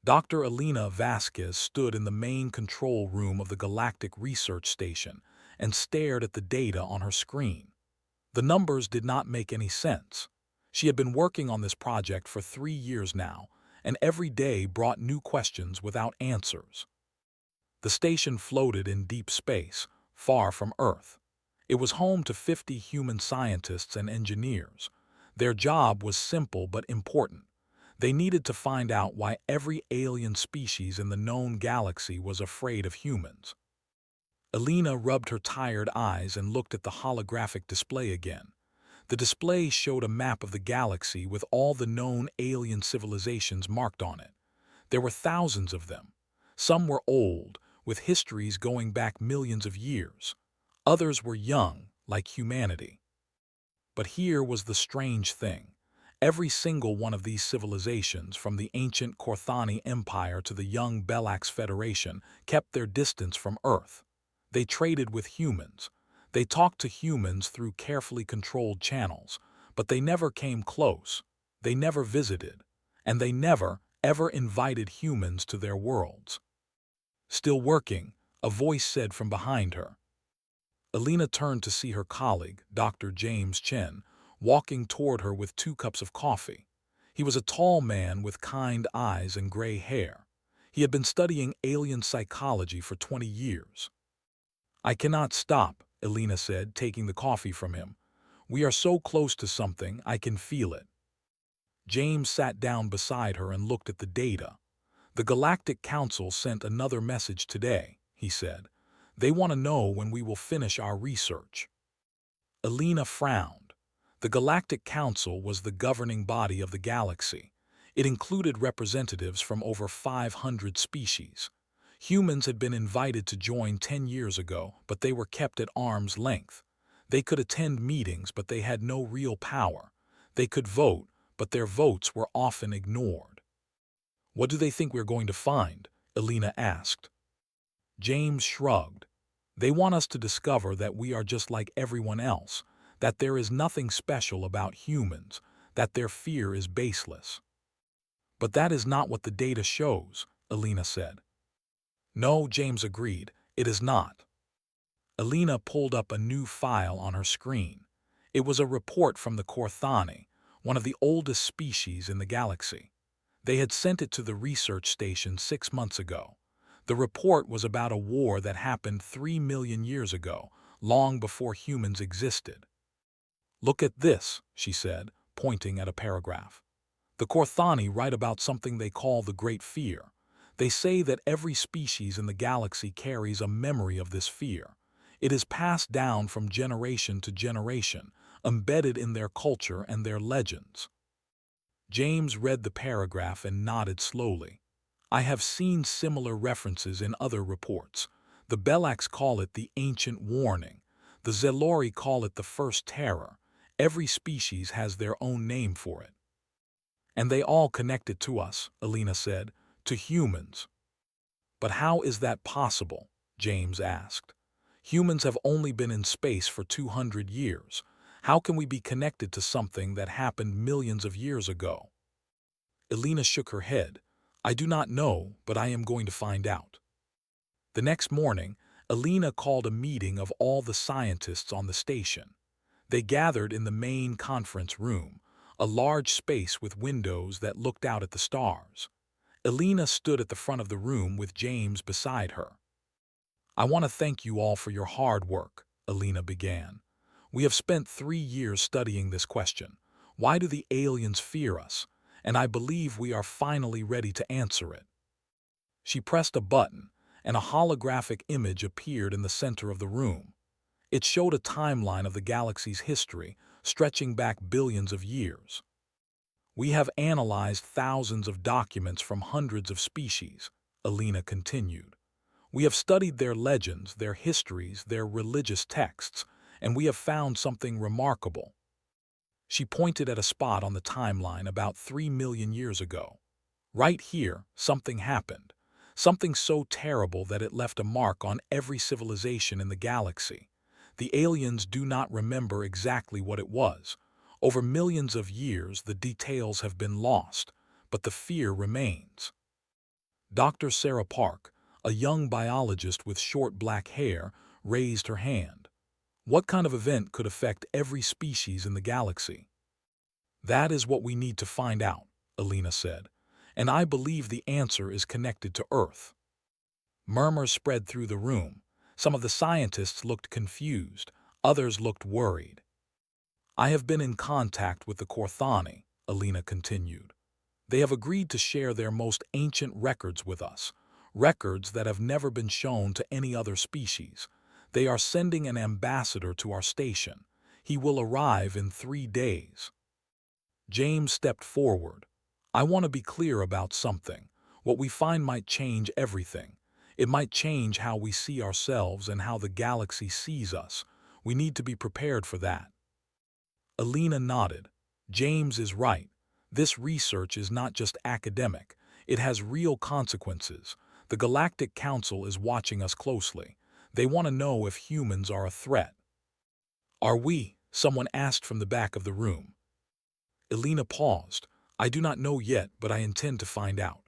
Dr. Elena Vasquez stood in the main control room of the Galactic Research Station and stared at the data on her screen. The numbers did not make any sense. She had been working on this project for 3 years now, and every day brought new questions without answers. The station floated in deep space, far from Earth. It was home to 50 human scientists and engineers. Their job was simple but important. They needed to find out why every alien species in the known galaxy was afraid of humans. Elena rubbed her tired eyes and looked at the holographic display again. The display showed a map of the galaxy with all the known alien civilizations marked on it. There were thousands of them. Some were old, with histories going back millions of years. Others were young, like humanity. But here was the strange thing. Every single one of these civilizations, from the ancient Korthani Empire to the young Belax Federation, kept their distance from Earth. They traded with humans. They talked to humans through carefully controlled channels, but they never came close. They never visited. And they never, ever invited humans to their worlds. Still working, a voice said from behind her. Elena turned to see her colleague, Dr. James Chen, walking toward her with 2 cups of coffee. He was a tall man with kind eyes and gray hair. He had been studying alien psychology for 20 years. "I cannot stop," Elena said, taking the coffee from him. "We are so close to something, I can feel it." James sat down beside her and looked at the data. "The Galactic Council sent another message today," he said. "They want to know when we will finish our research." Elena frowned. The Galactic Council was the governing body of the galaxy. It included representatives from over 500 species. Humans had been invited to join 10 years ago, but they were kept at arm's length. They could attend meetings, but they had no real power. They could vote, but their votes were often ignored. "What do they think we're going to find?" Elena asked. James shrugged. "They want us to discover that we are just like everyone else, that there is nothing special about humans, that their fear is baseless." "But that is not what the data shows," Elena said. "No," James agreed, "it is not." Elena pulled up a new file on her screen. It was a report from the Korthani, one of the oldest species in the galaxy. They had sent it to the research station 6 months ago. The report was about a war that happened 3 million years ago, long before humans existed. "Look at this," she said, pointing at a paragraph. "The Korthani write about something they call the Great Fear. They say that every species in the galaxy carries a memory of this fear. It is passed down from generation to generation, embedded in their culture and their legends." James read the paragraph and nodded slowly. "I have seen similar references in other reports. The Belax call it the Ancient Warning. The Zelori call it the First Terror. Every species has their own name for it." "And they all connect it to us," Elena said, "to humans." "But how is that possible?" James asked. "Humans have only been in space for 200 years. How can we be connected to something that happened millions of years ago?" Elena shook her head. "I do not know, but I am going to find out." The next morning, Elena called a meeting of all the scientists on the station. They gathered in the main conference room, a large space with windows that looked out at the stars. Elena stood at the front of the room with James beside her. "I want to thank you all for your hard work," Elena began. "We have spent 3 years studying this question. Why do the aliens fear us? And I believe we are finally ready to answer it." She pressed a button, and a holographic image appeared in the center of the room. It showed a timeline of the galaxy's history, stretching back billions of years. "We have analyzed thousands of documents from hundreds of species," Elena continued. "We have studied their legends, their histories, their religious texts, and we have found something remarkable." She pointed at a spot on the timeline about 3 million years ago. "Right here, something happened. Something so terrible that it left a mark on every civilization in the galaxy. The aliens do not remember exactly what it was. Over millions of years, the details have been lost, but the fear remains." Dr. Sarah Park, a young biologist with short black hair, raised her hand. What kind of event could affect every species in the galaxy? That is what we need to find out, Alina said, and I believe the answer is connected to Earth. Murmurs spread through the room. Some of the scientists looked confused, others looked worried. I have been in contact with the Korthani, Alina continued. They have agreed to share their most ancient records with us, records that have never been shown to any other species. They are sending an ambassador to our station. He will arrive in 3 days. James stepped forward. I want to be clear about something. What we find might change everything. It might change how we see ourselves and how the galaxy sees us. We need to be prepared for that. Alina nodded. James is right. This research is not just academic. It has real consequences. The Galactic Council is watching us closely. They want to know if humans are a threat. Are we? Someone asked from the back of the room. Alina paused. I do not know yet, but I intend to find out.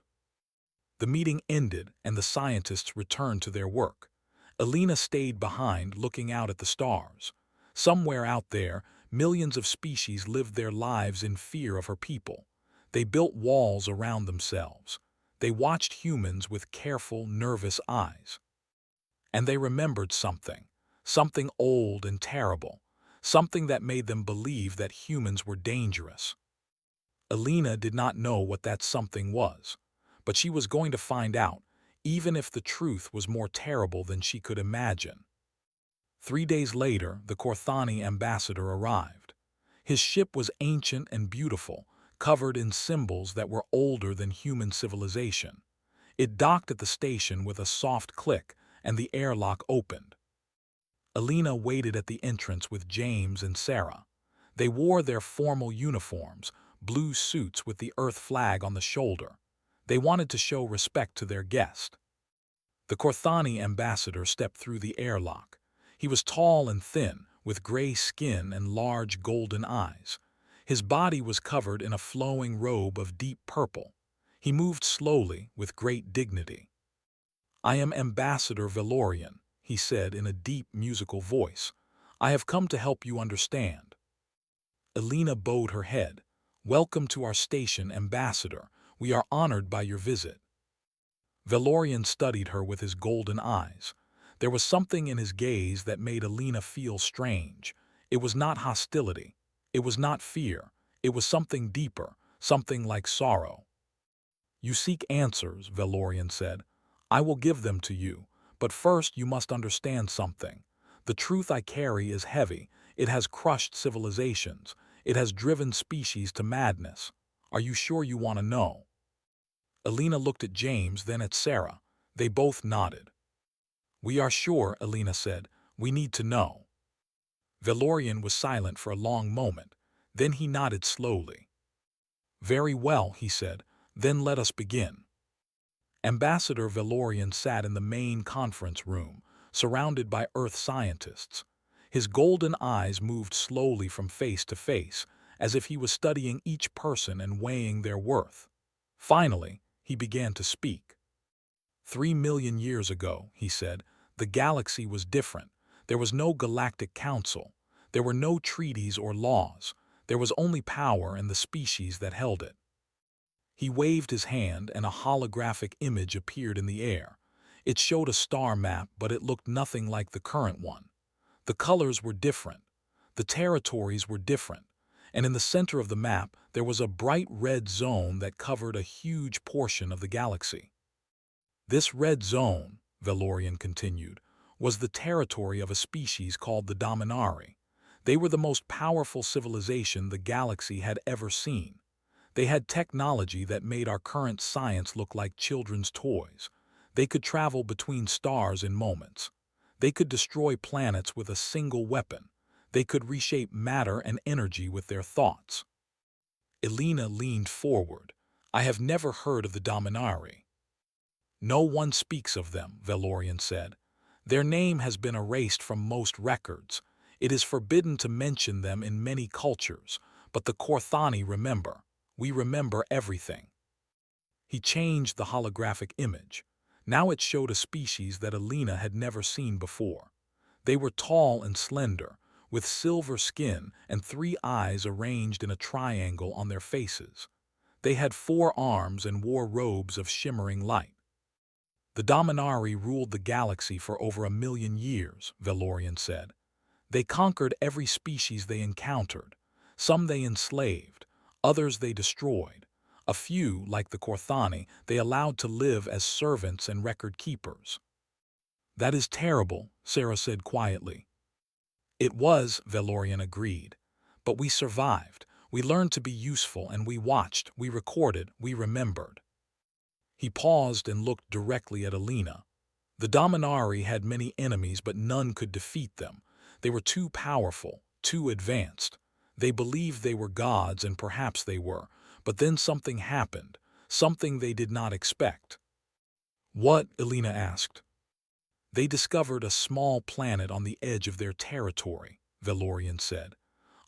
The meeting ended and the scientists returned to their work. Alina stayed behind, looking out at the stars. Somewhere out there, millions of species lived their lives in fear of her people. They built walls around themselves. They watched humans with careful, nervous eyes. And they remembered something, something old and terrible, something that made them believe that humans were dangerous. Alina did not know what that something was, but she was going to find out, even if the truth was more terrible than she could imagine. 3 days later, the Korthani ambassador arrived. His ship was ancient and beautiful, covered in symbols that were older than human civilization. It docked at the station with a soft click, and the airlock opened. Alina waited at the entrance with James and Sarah. They wore their formal uniforms, blue suits with the Earth flag on the shoulder. They wanted to show respect to their guest. The Korthani ambassador stepped through the airlock. He was tall and thin, with gray skin and large golden eyes. His body was covered in a flowing robe of deep purple. He moved slowly, with great dignity. I am Ambassador Valorian, he said in a deep musical voice. I have come to help you understand. Alina bowed her head. Welcome to our station, Ambassador. We are honored by your visit. Valorian studied her with his golden eyes. There was something in his gaze that made Alina feel strange. It was not hostility. It was not fear. It was something deeper, something like sorrow. You seek answers, Valorian said. I will give them to you, but first you must understand something. The truth I carry is heavy. It has crushed civilizations. It has driven species to madness. Are you sure you want to know? Alina looked at James, then at Sarah. They both nodded. We are sure, Alina said. We need to know. Valorian was silent for a long moment. Then he nodded slowly. Very well, he said. Then let us begin. Ambassador Valorian sat in the main conference room, surrounded by Earth scientists. His golden eyes moved slowly from face to face, as if he was studying each person and weighing their worth. Finally, he began to speak. 3 million years ago, he said, the galaxy was different. There was no Galactic Council. There were no treaties or laws. There was only power and the species that held it. He waved his hand and a holographic image appeared in the air. It showed a star map, but it looked nothing like the current one. The colors were different. The territories were different. And in the center of the map, there was a bright red zone that covered a huge portion of the galaxy. This red zone, Valorian continued, was the territory of a species called the Dominari. They were the most powerful civilization the galaxy had ever seen. They had technology that made our current science look like children's toys. They could travel between stars in moments. They could destroy planets with a single weapon. They could reshape matter and energy with their thoughts. Alina leaned forward. I have never heard of the Dominari. No one speaks of them, Valorian said. Their name has been erased from most records. It is forbidden to mention them in many cultures, but the Korthani remember. We remember everything. He changed the holographic image. Now it showed a species that Alina had never seen before. They were tall and slender, with silver skin and 3 eyes arranged in a triangle on their faces. They had 4 arms and wore robes of shimmering light. The Dominari ruled the galaxy for over 1,000,000 years, Valorian said. They conquered every species they encountered. Some they enslaved, others they destroyed. A few, like the Korthani, they allowed to live as servants and record-keepers. That is terrible, Sarah said quietly. It was, Valorian agreed. But we survived. We learned to be useful, and we watched, we recorded, we remembered. He paused and looked directly at Alina. The Dominari had many enemies, but none could defeat them. They were too powerful, too advanced. They believed they were gods, and perhaps they were. But then something happened, something they did not expect. What? Alina asked. They discovered a small planet on the edge of their territory, Valorian said.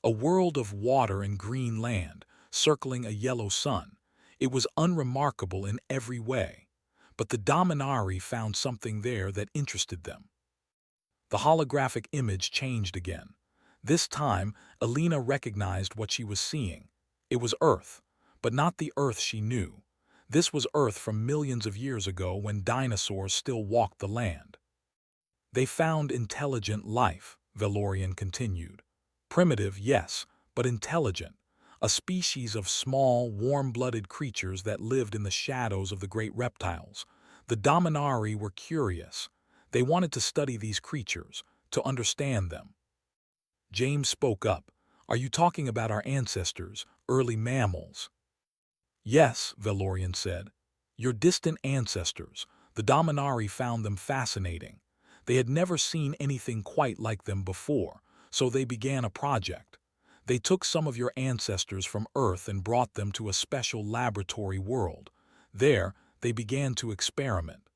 A world of water and green land, circling a yellow sun. It was unremarkable in every way. But the Dominari found something there that interested them. The holographic image changed again. This time, Alina recognized what she was seeing. It was Earth, but not the Earth she knew. This was Earth from millions of years ago when dinosaurs still walked the land. They found intelligent life, Valorian continued. Primitive, yes, but intelligent. A species of small, warm-blooded creatures that lived in the shadows of the great reptiles. The Dominari were curious. They wanted to study these creatures, to understand them. James spoke up. Are you talking about our ancestors, early mammals? Yes, Valorian said. Your distant ancestors. The Dominari found them fascinating. They had never seen anything quite like them before, so they began a project. They took some of your ancestors from Earth and brought them to a special laboratory world. There, they began to experiment.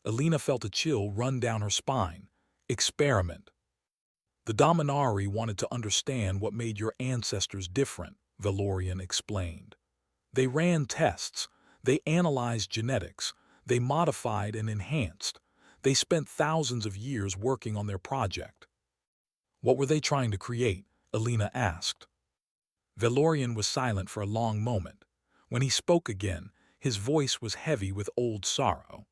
Alina felt a chill run down her spine. Experiment. The Dominari wanted to understand what made your ancestors different, Valorian explained. They ran tests. They analyzed genetics. They modified and enhanced. They spent thousands of years working on their project. What were they trying to create? Alina asked. Valorian was silent for a long moment. When he spoke again, his voice was heavy with old sorrow.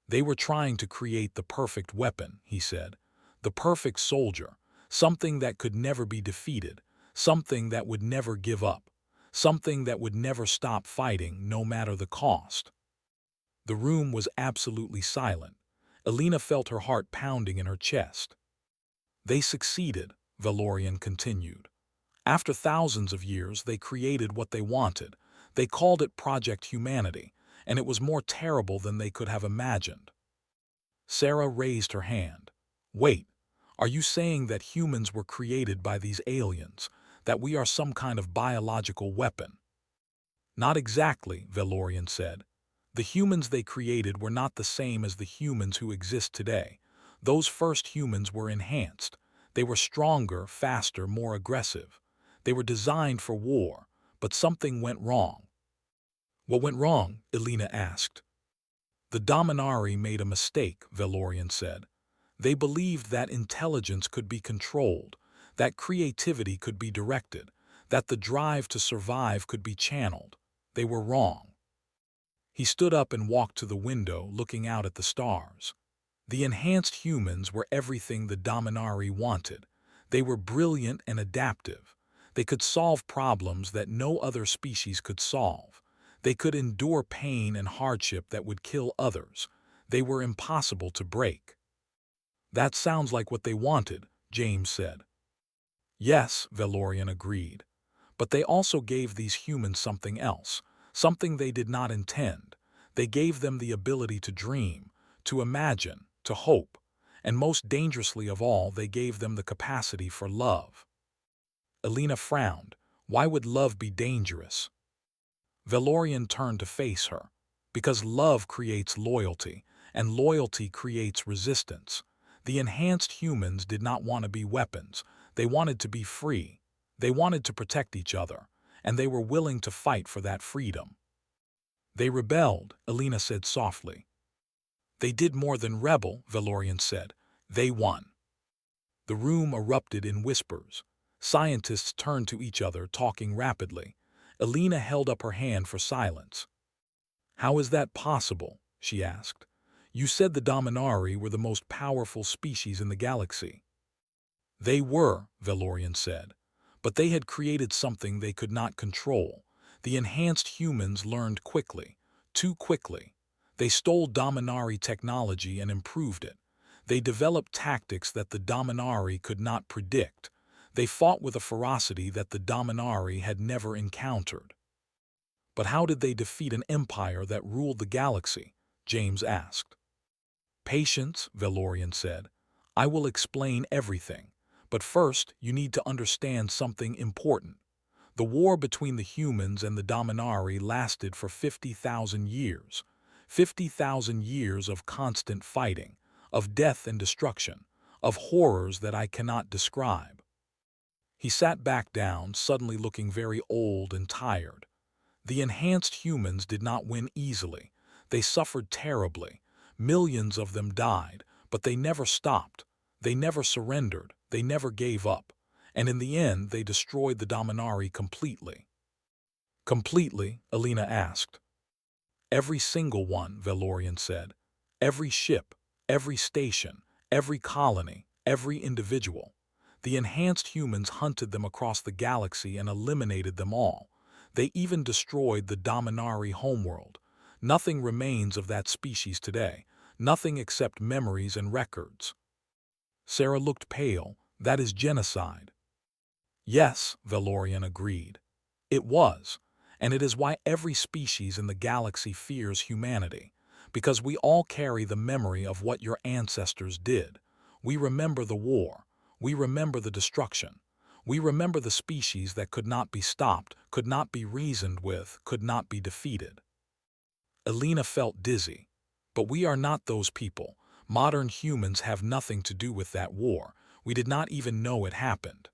They were trying to create the perfect weapon, he said. The perfect soldier, something that could never be defeated, something that would never give up, something that would never stop fighting no matter the cost. The room was absolutely silent. Alina felt her heart pounding in her chest. They succeeded, Valorian continued. After thousands of years, they created what they wanted. They called it Project Humanity, and it was more terrible than they could have imagined. Sarah raised her hand. Wait, are you saying that humans were created by these aliens, that we are some kind of biological weapon? Not exactly, Valorian said. The humans they created were not the same as the humans who exist today. Those first humans were enhanced. They were stronger, faster, more aggressive. They were designed for war, but something went wrong. What went wrong? Alina asked. The Dominari made a mistake, Valorian said. They believed that intelligence could be controlled, that creativity could be directed, that the drive to survive could be channeled. They were wrong. He stood up and walked to the window, looking out at the stars. The enhanced humans were everything the Dominari wanted. They were brilliant and adaptive. They could solve problems that no other species could solve. They could endure pain and hardship that would kill others. They were impossible to break. That sounds like what they wanted, James said. Yes, Valorian agreed. But they also gave these humans something else, something they did not intend. They gave them the ability to dream, to imagine, to hope, and most dangerously of all, they gave them the capacity for love. Alina frowned. Why would love be dangerous? Valorian turned to face her. Because love creates loyalty, and loyalty creates resistance. The enhanced humans did not want to be weapons. They wanted to be free. They wanted to protect each other, and they were willing to fight for that freedom. They rebelled, Elena said softly. They did more than rebel, Valorian said. They won. The room erupted in whispers. Scientists turned to each other, talking rapidly. Elena held up her hand for silence. How is that possible? She asked. You said the Dominari were the most powerful species in the galaxy. They were, Valorian said. But they had created something they could not control. The enhanced humans learned quickly, too quickly. They stole Dominari technology and improved it. They developed tactics that the Dominari could not predict. They fought with a ferocity that the Dominari had never encountered. But how did they defeat an empire that ruled the galaxy? James asked. Patience, Valorian said. I will explain everything. But first, you need to understand something important. The war between the humans and the Dominari lasted for 50,000 years. 50,000 years of constant fighting, of death and destruction, of horrors that I cannot describe. He sat back down, suddenly looking very old and tired. The enhanced humans did not win easily. They suffered terribly. Millions of them died, but they never stopped. They never surrendered. They never gave up. And in the end, they destroyed the Dominari completely. Completely? Elena asked. Every single one, Valorian said. Every ship, every station, every colony, every individual. The enhanced humans hunted them across the galaxy and eliminated them all. They even destroyed the Dominari homeworld. Nothing remains of that species today. Nothing except memories and records. Sarah looked pale. That is genocide. Yes, Valorian agreed. It was, and it is why every species in the galaxy fears humanity, because we all carry the memory of what your ancestors did. We remember the war. We remember the destruction. We remember the species that could not be stopped, could not be reasoned with, could not be defeated. Elena felt dizzy. But we are not those people. Modern humans have nothing to do with that war. We did not even know it happened.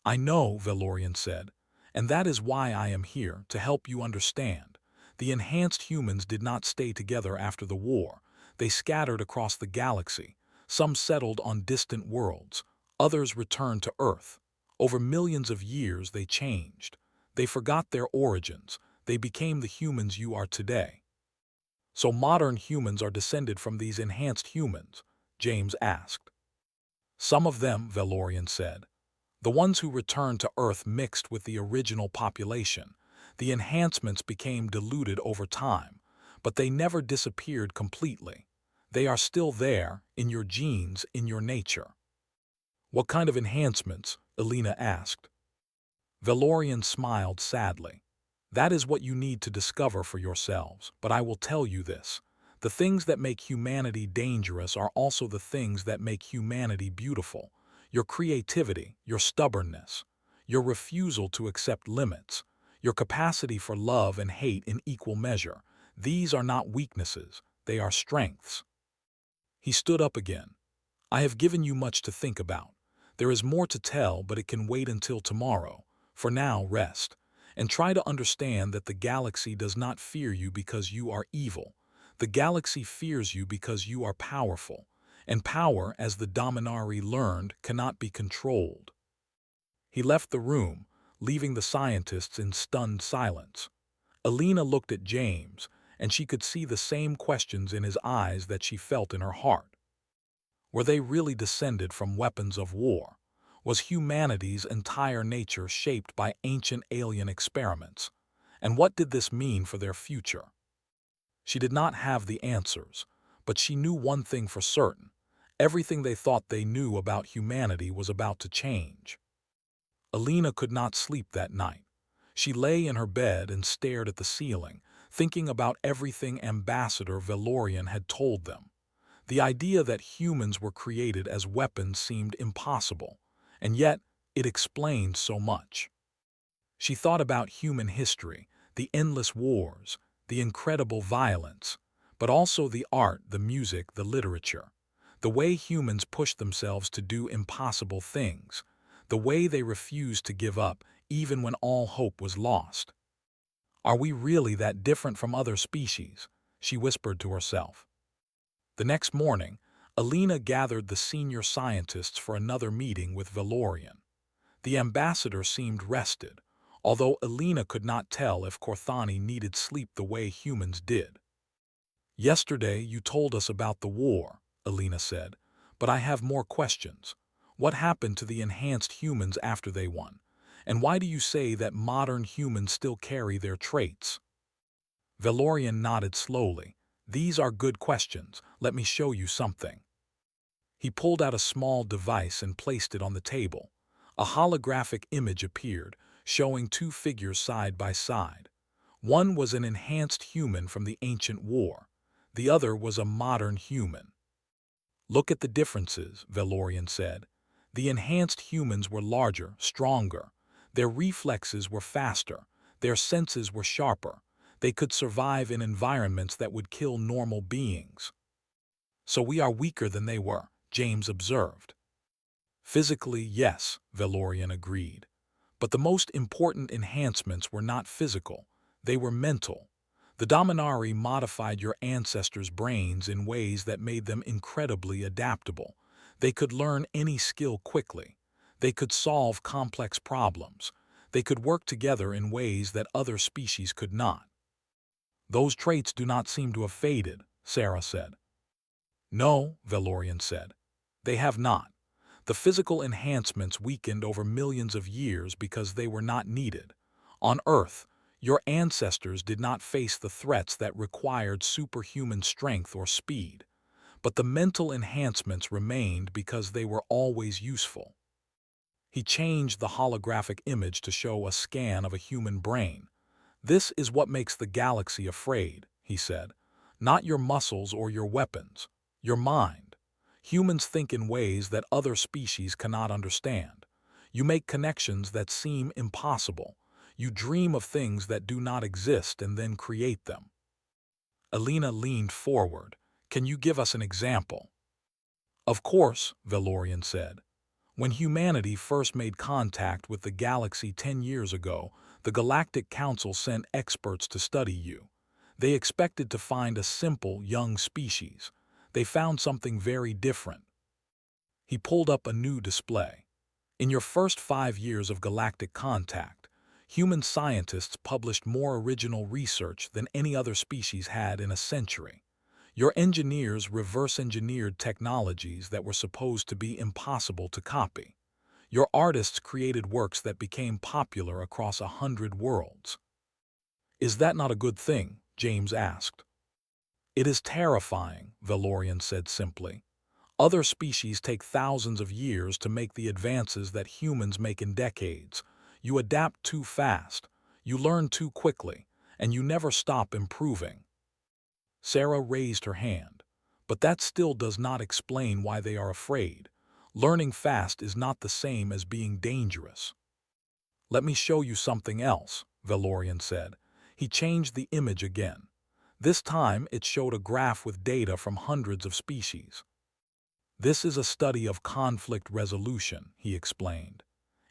I know, Valorian said, and that is why I am here, to help you understand. The enhanced humans did not stay together after the war. They scattered across the galaxy. Some settled on distant worlds. Others returned to Earth. Over millions of years they changed. They forgot their origins. They became the humans you are today. So modern humans are descended from these enhanced humans? James asked. Some of them, Valorian said. The ones who returned to Earth mixed with the original population. The enhancements became diluted over time, but they never disappeared completely. They are still there, in your genes, in your nature. What kind of enhancements? Elena asked. Valorian smiled sadly. That is what you need to discover for yourselves, but I will tell you this. The things that make humanity dangerous are also the things that make humanity beautiful. Your creativity, your stubbornness, your refusal to accept limits, your capacity for love and hate in equal measure. These are not weaknesses, they are strengths. He stood up again. I have given you much to think about. There is more to tell, but it can wait until tomorrow. For now, rest. And try to understand that the galaxy does not fear you because you are evil. The galaxy fears you because you are powerful. And power, as the Dominari learned, cannot be controlled. He left the room, leaving the scientists in stunned silence. Elena looked at James, and she could see the same questions in his eyes that she felt in her heart. Were they really descended from weapons of war? Was humanity's entire nature shaped by ancient alien experiments? And what did this mean for their future? She did not have the answers, but she knew one thing for certain. Everything they thought they knew about humanity was about to change. Elena could not sleep that night. She lay in her bed and stared at the ceiling, thinking about everything Ambassador Valorian had told them. The idea that humans were created as weapons seemed impossible, and yet it explained so much. She thought about human history, the endless wars, the incredible violence, but also the art, the music, the literature. The way humans pushed themselves to do impossible things, the way they refused to give up even when all hope was lost. Are we really that different from other species? She whispered to herself. The next morning, Alina gathered the senior scientists for another meeting with Valorian. The ambassador seemed rested, although Alina could not tell if Korthani needed sleep the way humans did. Yesterday you told us about the war, Alina said, but I have more questions. What happened to the enhanced humans after they won? And why do you say that modern humans still carry their traits? Valorian nodded slowly. These are good questions. Let me show you something. He pulled out a small device and placed it on the table. A holographic image appeared, showing two figures side by side. One was an enhanced human from the ancient war. The other was a modern human. Look at the differences, Valorian said. The enhanced humans were larger, stronger. Their reflexes were faster. Their senses were sharper. They could survive in environments that would kill normal beings. So we are weaker than they were, James observed. Physically, yes, Valorian agreed. But the most important enhancements were not physical. They were mental. The Dominari modified your ancestors' brains in ways that made them incredibly adaptable. They could learn any skill quickly. They could solve complex problems. They could work together in ways that other species could not. Those traits do not seem to have faded, Sarah said. No, Valorian said. They have not. The physical enhancements weakened over millions of years because they were not needed. On Earth, your ancestors did not face the threats that required superhuman strength or speed. But the mental enhancements remained because they were always useful. He changed the holographic image to show a scan of a human brain. This is what makes the galaxy afraid, he said. Not your muscles or your weapons, your mind. Humans think in ways that other species cannot understand. You make connections that seem impossible. You dream of things that do not exist and then create them. Alina leaned forward. Can you give us an example? Of course, Valorian said. When humanity first made contact with the galaxy 10 years ago, the Galactic Council sent experts to study you. They expected to find a simple, young species. They found something very different. He pulled up a new display. In your first 5 years of galactic contact, human scientists published more original research than any other species had in a century. Your engineers reverse-engineered technologies that were supposed to be impossible to copy. Your artists created works that became popular across 100 worlds. Is that not a good thing? James asked. It is terrifying, Valorian said simply. Other species take thousands of years to make the advances that humans make in decades. You adapt too fast, you learn too quickly, and you never stop improving. Sarah raised her hand. But that still does not explain why they are afraid. Learning fast is not the same as being dangerous. Let me show you something else, Valorian said. He changed the image again. This time it showed a graph with data from hundreds of species. This is a study of conflict resolution, he explained.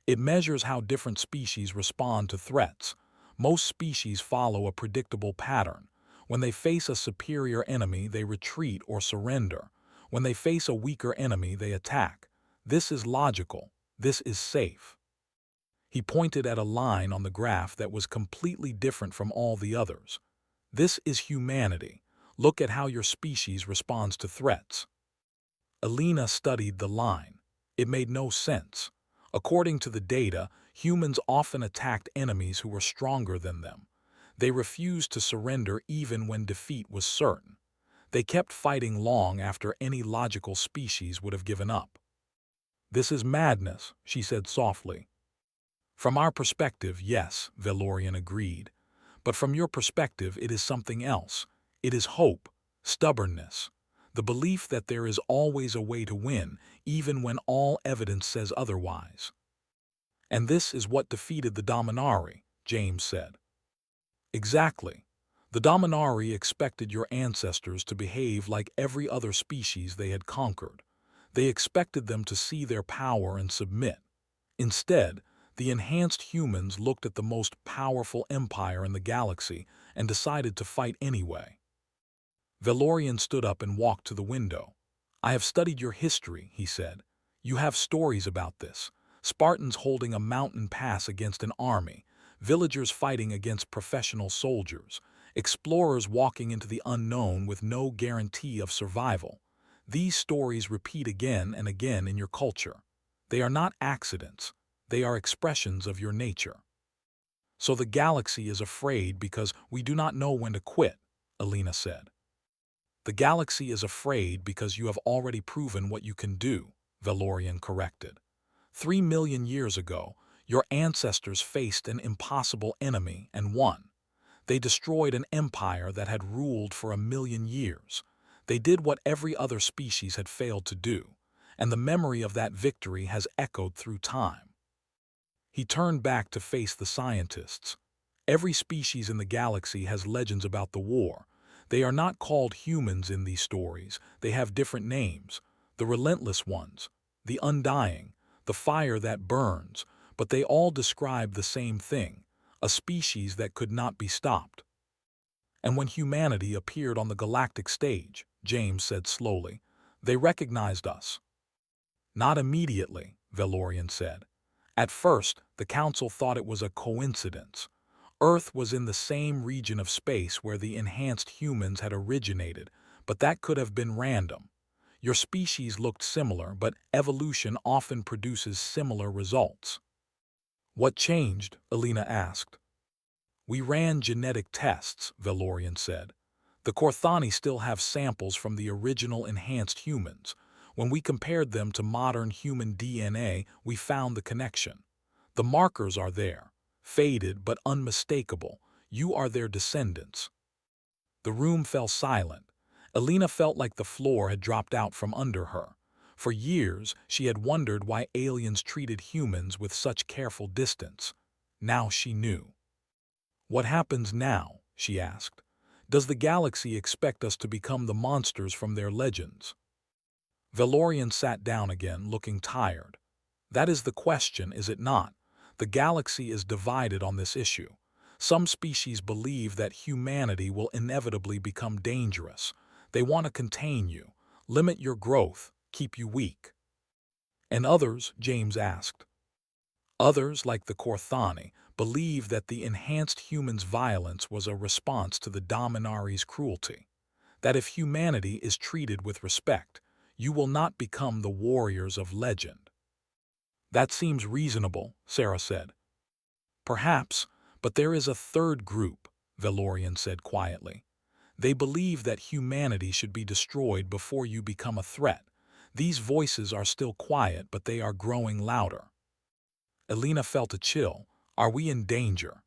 It measures how different species respond to threats. Most species follow a predictable pattern. When they face a superior enemy, they retreat or surrender. When they face a weaker enemy, they attack. This is logical. This is safe. He pointed at a line on the graph that was completely different from all the others. This is humanity. Look at how your species responds to threats. Alina studied the line. It made no sense. According to the data, humans often attacked enemies who were stronger than them. They refused to surrender even when defeat was certain. They kept fighting long after any logical species would have given up. This is madness, she said softly. From our perspective, yes, Valorian agreed. But from your perspective, it is something else. It is hope, stubbornness, the belief that there is always a way to win, even when all evidence says otherwise. And this is what defeated the Dominari, James said. Exactly. The Dominari expected your ancestors to behave like every other species they had conquered. They expected them to see their power and submit. Instead, The enhanced humans looked at the most powerful empire in the galaxy and decided to fight anyway. Valorian stood up and walked to the window. "I have studied your history," he said. "You have stories about this. Spartans holding a mountain pass against an army, villagers fighting against professional soldiers, explorers walking into the unknown with no guarantee of survival. These stories repeat again and again in your culture. They are not accidents. They are expressions of your nature. So the galaxy is afraid because we do not know when to quit," Alina said. "The galaxy is afraid because you have already proven what you can do," Valorian corrected. 3 million years ago, your ancestors faced an impossible enemy and won. They destroyed an empire that had ruled for 1 million years. They did what every other species had failed to do, and the memory of that victory has echoed through time. He turned back to face the scientists. "Every species in the galaxy has legends about the war. They are not called humans in these stories. They have different names. The relentless ones, the undying, the fire that burns, but they all describe the same thing, a species that could not be stopped." "And when humanity appeared on the galactic stage," James said slowly, "they recognized us." "Not immediately," Valorian said. "At first, the Council thought it was a coincidence. Earth was in the same region of space where the enhanced humans had originated, but that could have been random. Your species looked similar, but evolution often produces similar results." "What changed?" Alina asked. "We ran genetic tests," Valorian said. "The Corthani still have samples from the original enhanced humans. When we compared them to modern human DNA, we found the connection. The markers are there, faded but unmistakable. You are their descendants." The room fell silent. Alina felt like the floor had dropped out from under her. For years, she had wondered why aliens treated humans with such careful distance. Now she knew. "What happens now?" she asked. "Does the galaxy expect us to become the monsters from their legends?" Valorian sat down again, looking tired. "That is the question, is it not? The galaxy is divided on this issue. Some species believe that humanity will inevitably become dangerous. They want to contain you, limit your growth, keep you weak." "And others?" James asked. "Others, like the Corthani, believe that the enhanced human's violence was a response to the Dominari's cruelty. That if humanity is treated with respect, you will not become the warriors of legend." "That seems reasonable," Sarah said. "Perhaps, but there is a third group," Valorian said quietly. "They believe that humanity should be destroyed before you become a threat. These voices are still quiet, but they are growing louder." Alina felt a chill. "Are we in danger?"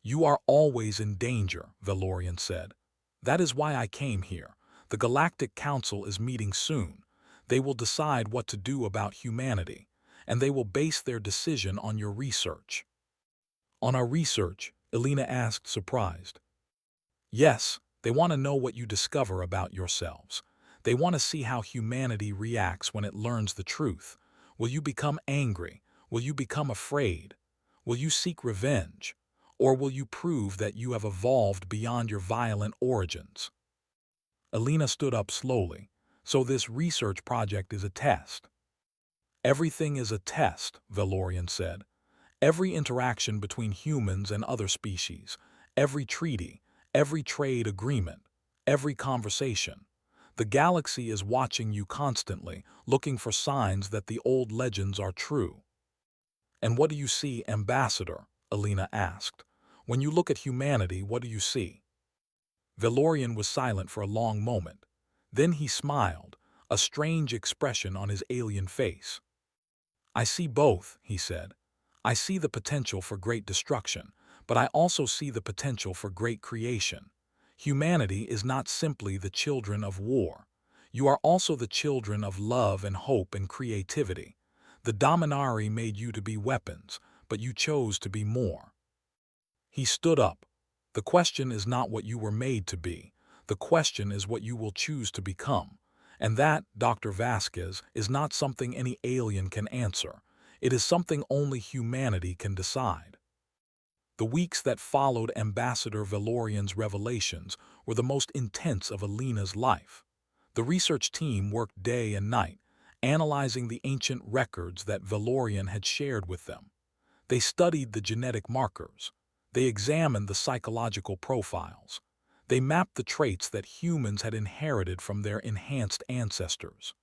"You are always in danger," Valorian said. "That is why I came here. The Galactic Council is meeting soon. They will decide what to do about humanity, and they will base their decision on your research." "On our research?" Alina asked, surprised. "Yes, they want to know what you discover about yourselves. They want to see how humanity reacts when it learns the truth. Will you become angry? Will you become afraid? Will you seek revenge? Or will you prove that you have evolved beyond your violent origins?" Alina stood up slowly. "So this research project is a test?" "Everything is a test," Valorian said. "Every interaction between humans and other species, every treaty, every trade agreement, every conversation. The galaxy is watching you constantly, looking for signs that the old legends are true." "And what do you see, Ambassador?" Alina asked. "When you look at humanity, what do you see?" Valorian was silent for a long moment. Then he smiled, a strange expression on his alien face. "I see both," he said. "I see the potential for great destruction, but I also see the potential for great creation. Humanity is not simply the children of war. You are also the children of love and hope and creativity. The Dominari made you to be weapons, but you chose to be more." He stood up. "The question is not what you were made to be. The question is what you will choose to become. And that, Dr. Vasquez, is not something any alien can answer. It is something only humanity can decide. The weeks that followed Ambassador Valorian's revelations were the most intense of Alina's life. The research team worked day and night, analyzing the ancient records that Valorian had shared with them. They studied the genetic markers. They examined the psychological profiles. They mapped the traits that humans had inherited from their enhanced ancestors.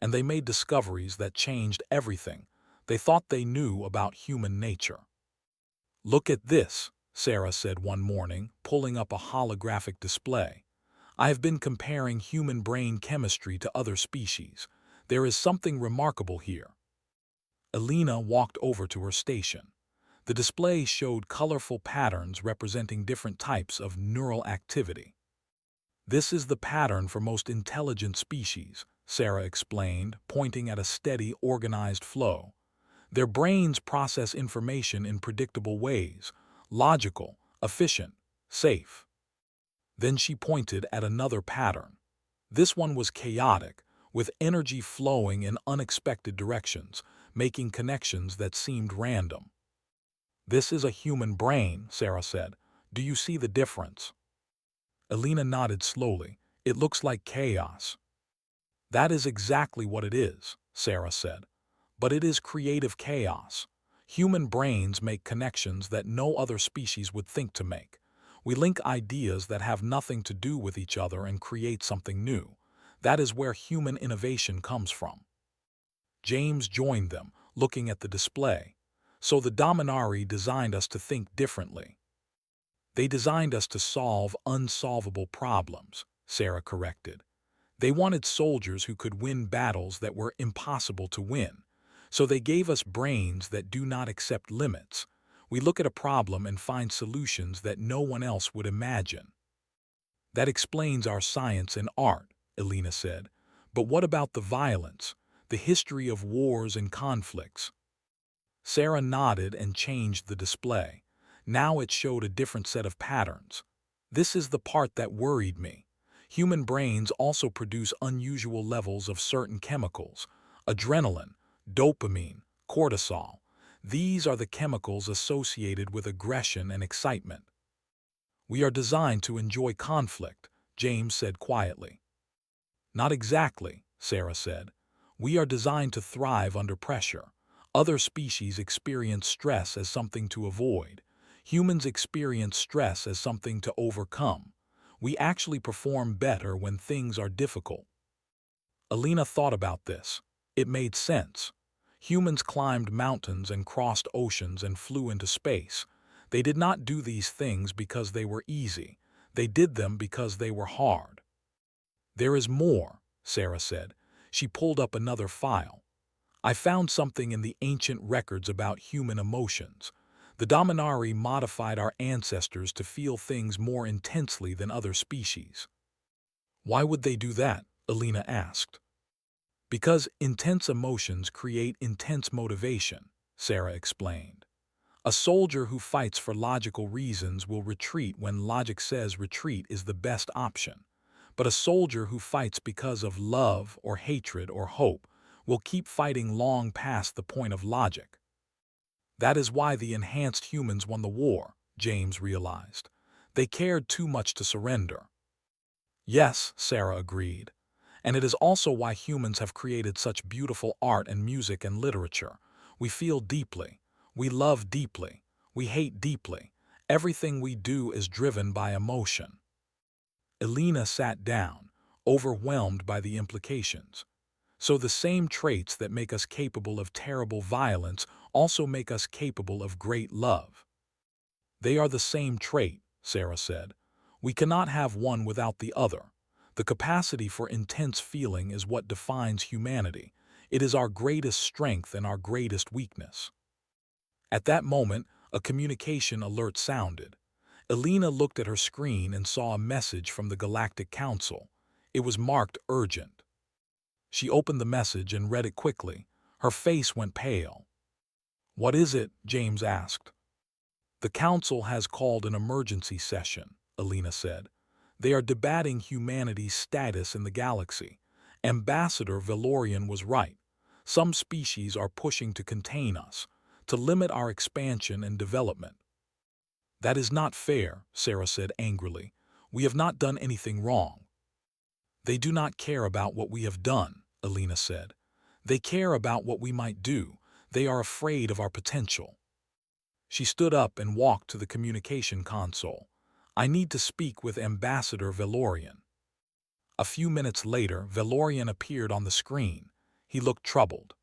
And they made discoveries that changed everything they thought they knew about human nature. "Look at this," Sarah said one morning, pulling up a holographic display. "I have been comparing human brain chemistry to other species. There is something remarkable here." Alina walked over to her station. The display showed colorful patterns representing different types of neural activity. "This is the pattern for most intelligent species," Sarah explained, pointing at a steady, organized flow. "Their brains process information in predictable ways, logical, efficient, safe." Then she pointed at another pattern. This one was chaotic, with energy flowing in unexpected directions, making connections that seemed random. "This is a human brain," Sarah said. "Do you see the difference?" Alina nodded slowly. "It looks like chaos." "That is exactly what it is," Sarah said. "But it is creative chaos. Human brains make connections that no other species would think to make. We link ideas that have nothing to do with each other and create something new. That is where human innovation comes from." James joined them, looking at the display. "So the Dominari designed us to think differently." "They designed us to solve unsolvable problems," Sarah corrected. "They wanted soldiers who could win battles that were impossible to win. So they gave us brains that do not accept limits. We look at a problem and find solutions that no one else would imagine." "That explains our science and art," Alina said. "But what about the violence, the history of wars and conflicts?" Sarah nodded and changed the display. Now it showed a different set of patterns. "This is the part that worried me. Human brains also produce unusual levels of certain chemicals: adrenaline, dopamine, cortisol. These are the chemicals associated with aggression and excitement." "We are designed to enjoy conflict," James said quietly. "Not exactly," Sarah said. "We are designed to thrive under pressure. Other species experience stress as something to avoid. Humans experience stress as something to overcome. We actually perform better when things are difficult." Alina thought about this. It made sense. Humans climbed mountains and crossed oceans and flew into space. They did not do these things because they were easy. They did them because they were hard. "There is more," Sarah said. She pulled up another file. "I found something in the ancient records about human emotions. The Dominari modified our ancestors to feel things more intensely than other species." "Why would they do that?" Alina asked. "Because intense emotions create intense motivation," Sarah explained. "A soldier who fights for logical reasons will retreat when logic says retreat is the best option. But a soldier who fights because of love or hatred or hope will keep fighting long past the point of logic." "That is why the enhanced humans won the war," James realized. "They cared too much to surrender." "Yes," Sarah agreed. "And it is also why humans have created such beautiful art and music and literature. We feel deeply. We love deeply. We hate deeply. Everything we do is driven by emotion." Alina sat down, overwhelmed by the implications. "So the same traits that make us capable of terrible violence also make us capable of great love." "They are the same trait," Sarah said. "We cannot have one without the other. The capacity for intense feeling is what defines humanity. It is our greatest strength and our greatest weakness." At that moment, a communication alert sounded. Alina looked at her screen and saw a message from the Galactic Council. It was marked urgent. She opened the message and read it quickly. Her face went pale. "What is it?" James asked. "The Council has called an emergency session," Alina said. "They are debating humanity's status in the galaxy. Ambassador Valorian was right. Some species are pushing to contain us, to limit our expansion and development. That is not fair, Sarah said angrily. We have not done anything wrong. They do not care about what we have done, Alina said. They care about what we might do. They are afraid of our potential. She stood up and walked to the communication console. I need to speak with Ambassador Valorian. A few minutes later, Valorian appeared on the screen. He looked troubled.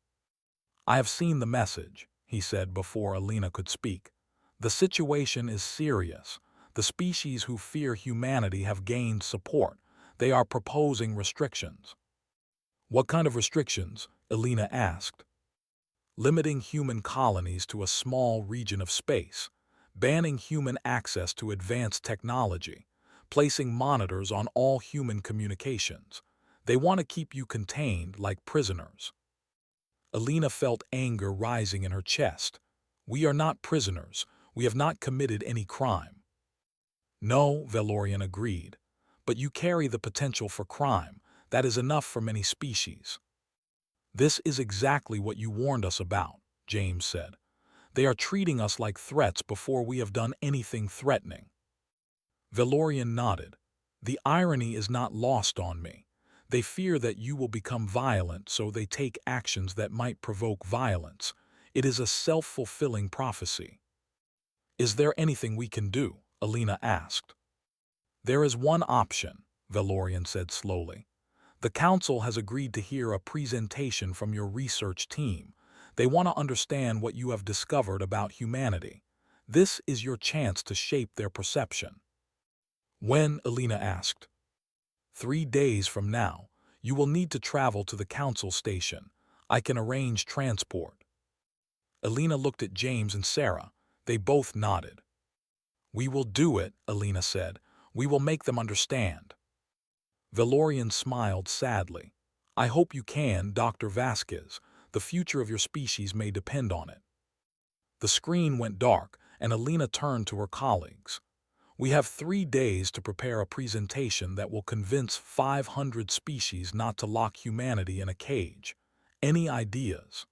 I have seen the message, he said before Alina could speak. The situation is serious. The species who fear humanity have gained support. They are proposing restrictions. What kind of restrictions? Alina asked. Limiting human colonies to a small region of space, banning human access to advanced technology, placing monitors on all human communications. They want to keep you contained like prisoners. Alina felt anger rising in her chest. We are not prisoners. We have not committed any crime. No, Valorian agreed. But you carry the potential for crime. That is enough for many species. This is exactly what you warned us about, James said. They are treating us like threats before we have done anything threatening. Valorian nodded. The irony is not lost on me. They fear that you will become violent, so they take actions that might provoke violence. It is a self-fulfilling prophecy. Is there anything we can do? Alina asked. There is one option, Valorian said slowly. The Council has agreed to hear a presentation from your research team. They want to understand what you have discovered about humanity. This is your chance to shape their perception. When? Alina asked. 3 days from now. You will need to travel to the Council station. I can arrange transport. Alina looked at James and Sarah. They both nodded. We will do it, Alina said. We will make them understand. Valorian smiled sadly. I hope you can, Dr. Vasquez. The future of your species may depend on it. The screen went dark, and Alina turned to her colleagues. We have 3 days to prepare a presentation that will convince 500 species not to lock humanity in a cage. Any ideas?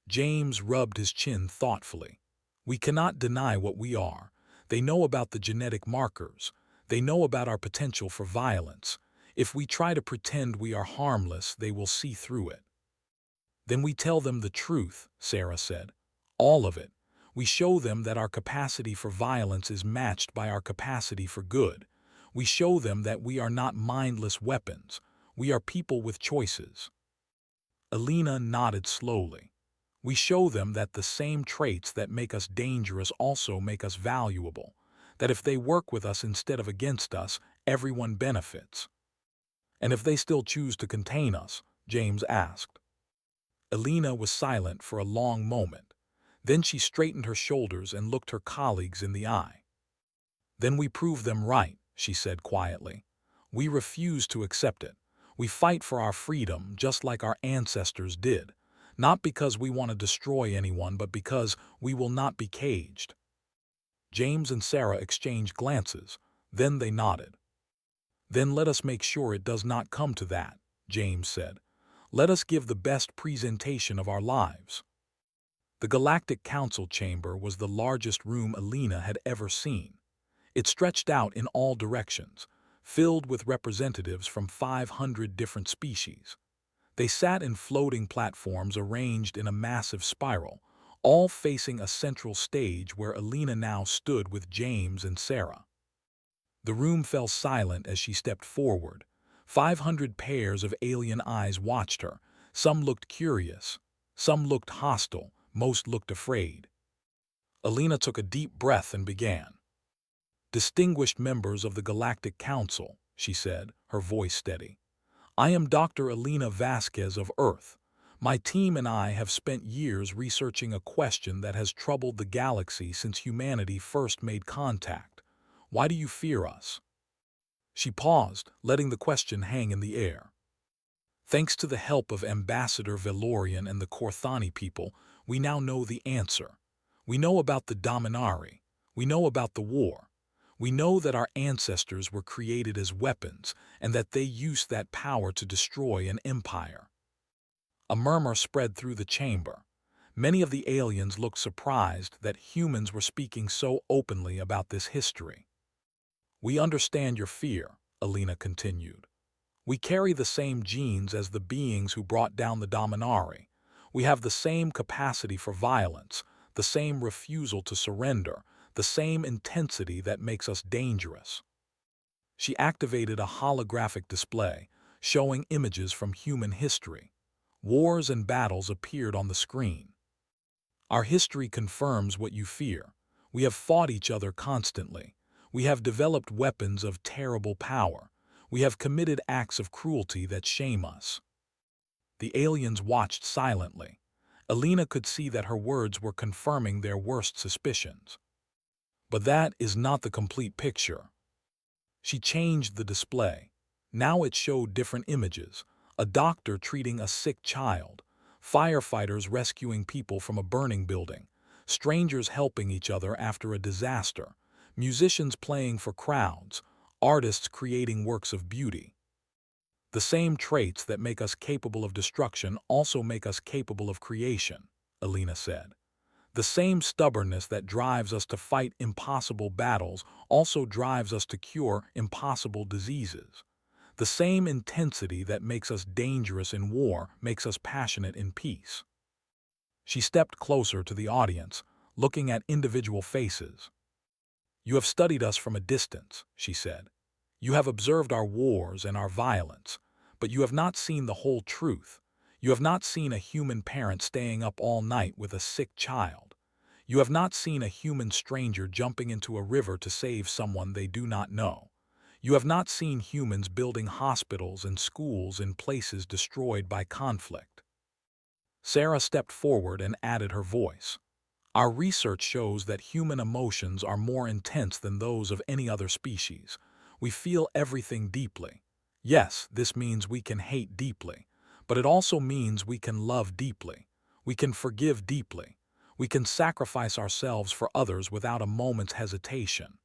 James rubbed his chin thoughtfully. We cannot deny what we are. They know about the genetic markers. They know about our potential for violence. If we try to pretend we are harmless, they will see through it. Then we tell them the truth, Sarah said. All of it. We show them that our capacity for violence is matched by our capacity for good. We show them that we are not mindless weapons. We are people with choices. Alina nodded slowly. We show them that the same traits that make us dangerous also make us valuable. That if they work with us instead of against us, everyone benefits. And if they still choose to contain us? James asked. Alina was silent for a long moment. Then she straightened her shoulders and looked her colleagues in the eye. Then we prove them right, she said quietly. We refuse to accept it. We fight for our freedom just like our ancestors did. Not because we want to destroy anyone, but because we will not be caged. James and Sarah exchanged glances. Then they nodded. Then let us make sure it does not come to that, James said. Let us give the best presentation of our lives. The Galactic Council chamber was the largest room Alina had ever seen. It stretched out in all directions, filled with representatives from 500 different species. They sat in floating platforms arranged in a massive spiral, all facing a central stage where Alina now stood with James and Sarah. The room fell silent as she stepped forward. 500 pairs of alien eyes watched her. Some looked curious, some looked hostile, most looked afraid. Alina took a deep breath and began. Distinguished members of the Galactic Council, she said, her voice steady. I am Dr. Alina Vasquez of Earth. My team and I have spent years researching a question that has troubled the galaxy since humanity first made contact. Why do you fear us? She paused, letting the question hang in the air. Thanks to the help of Ambassador Valorian and the Korthani people, we now know the answer. We know about the Dominari. We know about the war. We know that our ancestors were created as weapons and that they used that power to destroy an empire. A murmur spread through the chamber. Many of the aliens looked surprised that humans were speaking so openly about this history. "We understand your fear," Alina continued. "We carry the same genes as the beings who brought down the Dominari. We have the same capacity for violence, the same refusal to surrender, the same intensity that makes us dangerous." She activated a holographic display, showing images from human history. Wars and battles appeared on the screen. "Our history confirms what you fear. We have fought each other constantly. We have developed weapons of terrible power. We have committed acts of cruelty that shame us." The aliens watched silently. Alina could see that her words were confirming their worst suspicions. But that is not the complete picture. She changed the display. Now it showed different images: a doctor treating a sick child, firefighters rescuing people from a burning building, strangers helping each other after a disaster, musicians playing for crowds, artists creating works of beauty. "The same traits that make us capable of destruction also make us capable of creation," Alina said. "The same stubbornness that drives us to fight impossible battles also drives us to cure impossible diseases. The same intensity that makes us dangerous in war makes us passionate in peace." She stepped closer to the audience, looking at individual faces. "You have studied us from a distance," she said. "You have observed our wars and our violence, but you have not seen the whole truth. You have not seen a human parent staying up all night with a sick child. You have not seen a human stranger jumping into a river to save someone they do not know. You have not seen humans building hospitals and schools in places destroyed by conflict." Sarah stepped forward and added her voice. "Our research shows that human emotions are more intense than those of any other species. We feel everything deeply. Yes, this means we can hate deeply, but it also means we can love deeply. We can forgive deeply. We can sacrifice ourselves for others without a moment's hesitation."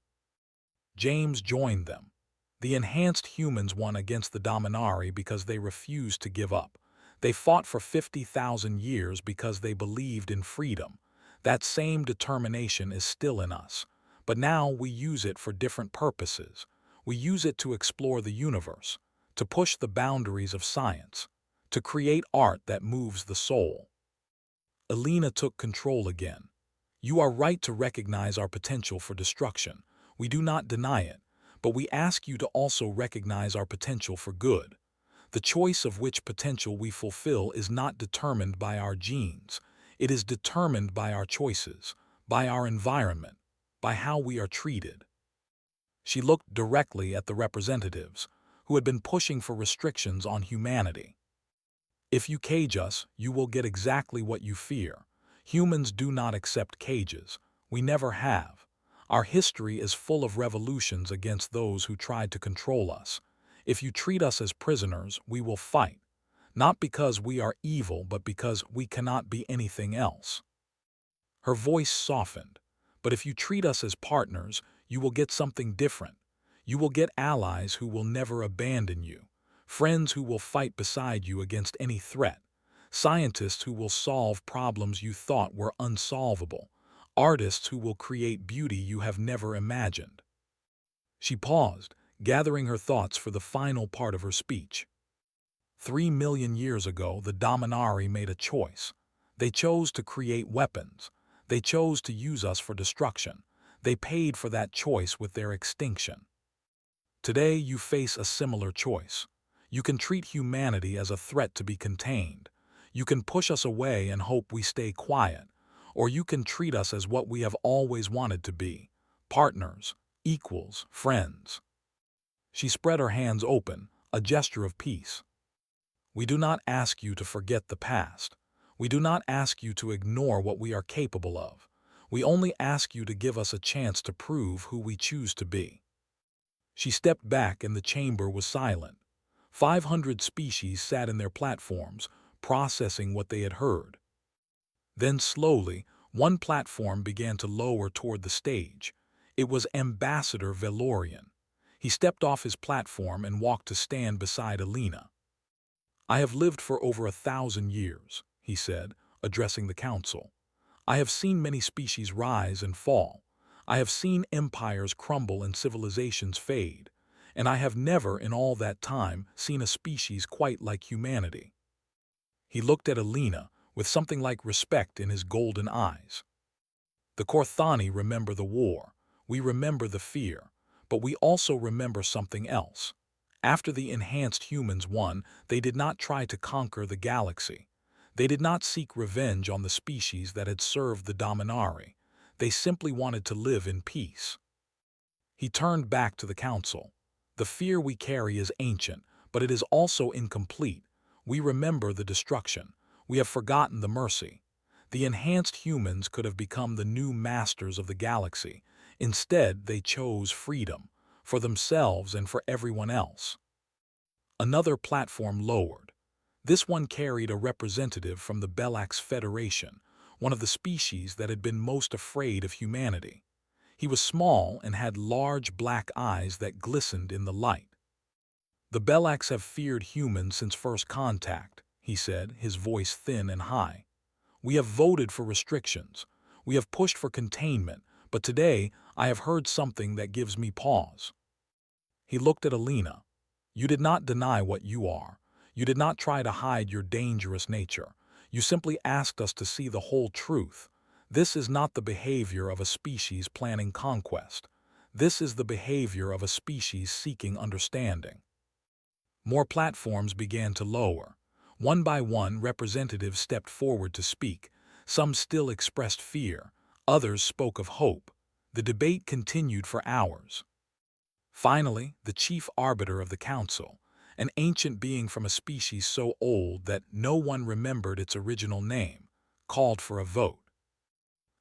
James joined them. "The enhanced humans won against the Dominari because they refused to give up. They fought for 50,000 years because they believed in freedom. That same determination is still in us, but now we use it for different purposes. We use it to explore the universe, to push the boundaries of science, to create art that moves the soul." Alina took control again. "You are right to recognize our potential for destruction. We do not deny it, but we ask you to also recognize our potential for good. The choice of which potential we fulfill is not determined by our genes. It is determined by our choices, by our environment, by how we are treated." She looked directly at the representatives, who had been pushing for restrictions on humanity. "If you cage us, you will get exactly what you fear. Humans do not accept cages. We never have. Our history is full of revolutions against those who tried to control us. If you treat us as prisoners, we will fight. Not because we are evil, but because we cannot be anything else." Her voice softened. "But if you treat us as partners, you will get something different. You will get allies who will never abandon you, friends who will fight beside you against any threat, scientists who will solve problems you thought were unsolvable, artists who will create beauty you have never imagined." She paused, gathering her thoughts for the final part of her speech. 3 million years ago, the Dominari made a choice. They chose to create weapons. They chose to use us for destruction. They paid for that choice with their extinction. Today, you face a similar choice. You can treat humanity as a threat to be contained. You can push us away and hope we stay quiet. Or you can treat us as what we have always wanted to be: partners, equals, friends. She spread her hands open, a gesture of peace. "We do not ask you to forget the past. We do not ask you to ignore what we are capable of. We only ask you to give us a chance to prove who we choose to be." She stepped back and the chamber was silent. 500 species sat in their platforms, processing what they had heard. Then slowly, one platform began to lower toward the stage. It was Ambassador Velorian. He stepped off his platform and walked to stand beside Alina. I have lived for over 1,000 years, he said, addressing the council. I have seen many species rise and fall. I have seen empires crumble and civilizations fade. And I have never in all that time seen a species quite like humanity. He looked at Alina with something like respect in his golden eyes. The Korthani remember the war. We remember the fear. But we also remember something else. After the enhanced humans won, they did not try to conquer the galaxy. They did not seek revenge on the species that had served the Dominari. They simply wanted to live in peace. He turned back to the council. The fear we carry is ancient, but it is also incomplete. We remember the destruction. We have forgotten the mercy. The enhanced humans could have become the new masters of the galaxy. Instead, they chose freedom, for themselves and for everyone else. Another platform lowered. This one carried a representative from the Bellax Federation, one of the species that had been most afraid of humanity. He was small and had large black eyes that glistened in the light. The Bellax have feared humans since first contact, he said, his voice thin and high. We have voted for restrictions. We have pushed for containment, but today I have heard something that gives me pause. He looked at Alina. You did not deny what you are. You did not try to hide your dangerous nature. You simply asked us to see the whole truth. This is not the behavior of a species planning conquest. This is the behavior of a species seeking understanding. More platforms began to lower. One by one, representatives stepped forward to speak. Some still expressed fear. Others spoke of hope. The debate continued for hours. Finally, the chief arbiter of the council, an ancient being from a species so old that no one remembered its original name, called for a vote.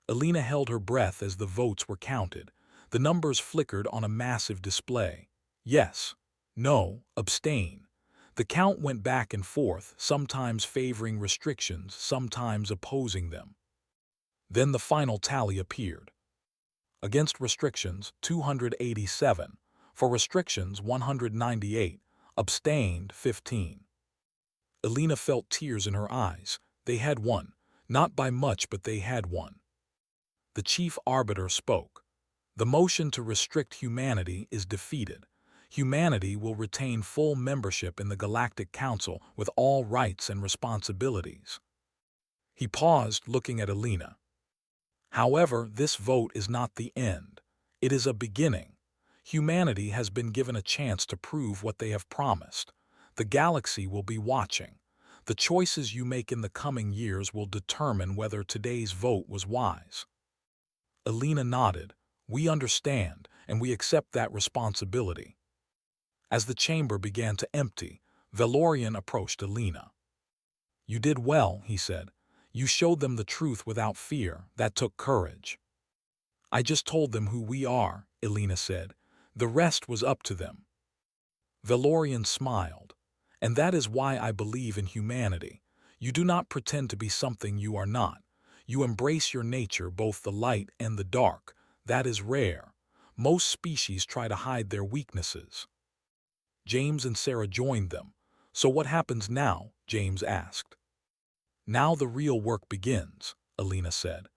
Alina held her breath as the votes were counted. The numbers flickered on a massive display. Yes, no, abstain. The count went back and forth, sometimes favoring restrictions, sometimes opposing them. Then the final tally appeared. Against restrictions, 287. For restrictions, 198. Abstained, 15. Alina felt tears in her eyes. They had won. Not by much, but they had won. The chief arbiter spoke. The motion to restrict humanity is defeated. Humanity will retain full membership in the Galactic Council with all rights and responsibilities. He paused, looking at Alina. However, this vote is not the end. It is a beginning. Humanity has been given a chance to prove what they have promised. The galaxy will be watching. The choices you make in the coming years will determine whether today's vote was wise. Alina nodded. We understand, and we accept that responsibility. As the chamber began to empty, Valorian approached Alina. You did well, he said. You showed them the truth without fear. That took courage. I just told them who we are, Alina said. The rest was up to them. Valorian smiled. And that is why I believe in humanity. You do not pretend to be something you are not. You embrace your nature, both the light and the dark. That is rare. Most species try to hide their weaknesses. James and Sarah joined them. So what happens now? James asked. Now the real work begins, Alina said.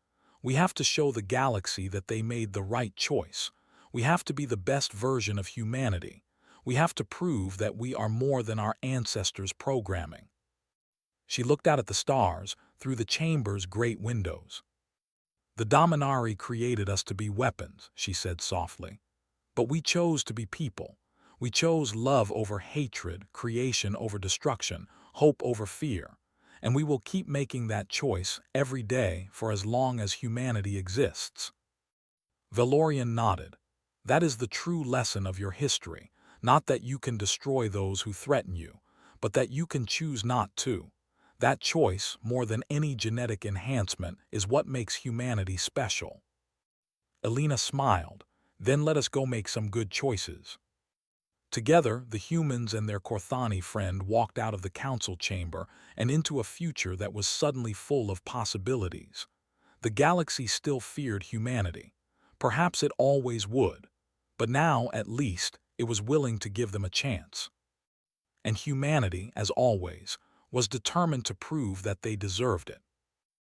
We have to show the galaxy that they made the right choice. We have to be the best version of humanity. We have to prove that we are more than our ancestors' programming. She looked out at the stars through the chamber's great windows. The Dominari created us to be weapons, she said softly. But we chose to be people. We chose love over hatred, creation over destruction, hope over fear. And we will keep making that choice every day for as long as humanity exists. Valorian nodded. That is the true lesson of your history, not that you can destroy those who threaten you, but that you can choose not to. That choice, more than any genetic enhancement, is what makes humanity special. Alina smiled. Then let us go make some good choices. Together, the humans and their Korthani friend walked out of the council chamber and into a future that was suddenly full of possibilities. The galaxy still feared humanity. Perhaps it always would. But now, at least, it was willing to give them a chance. and humanity, as always, was determined to prove that they deserved it.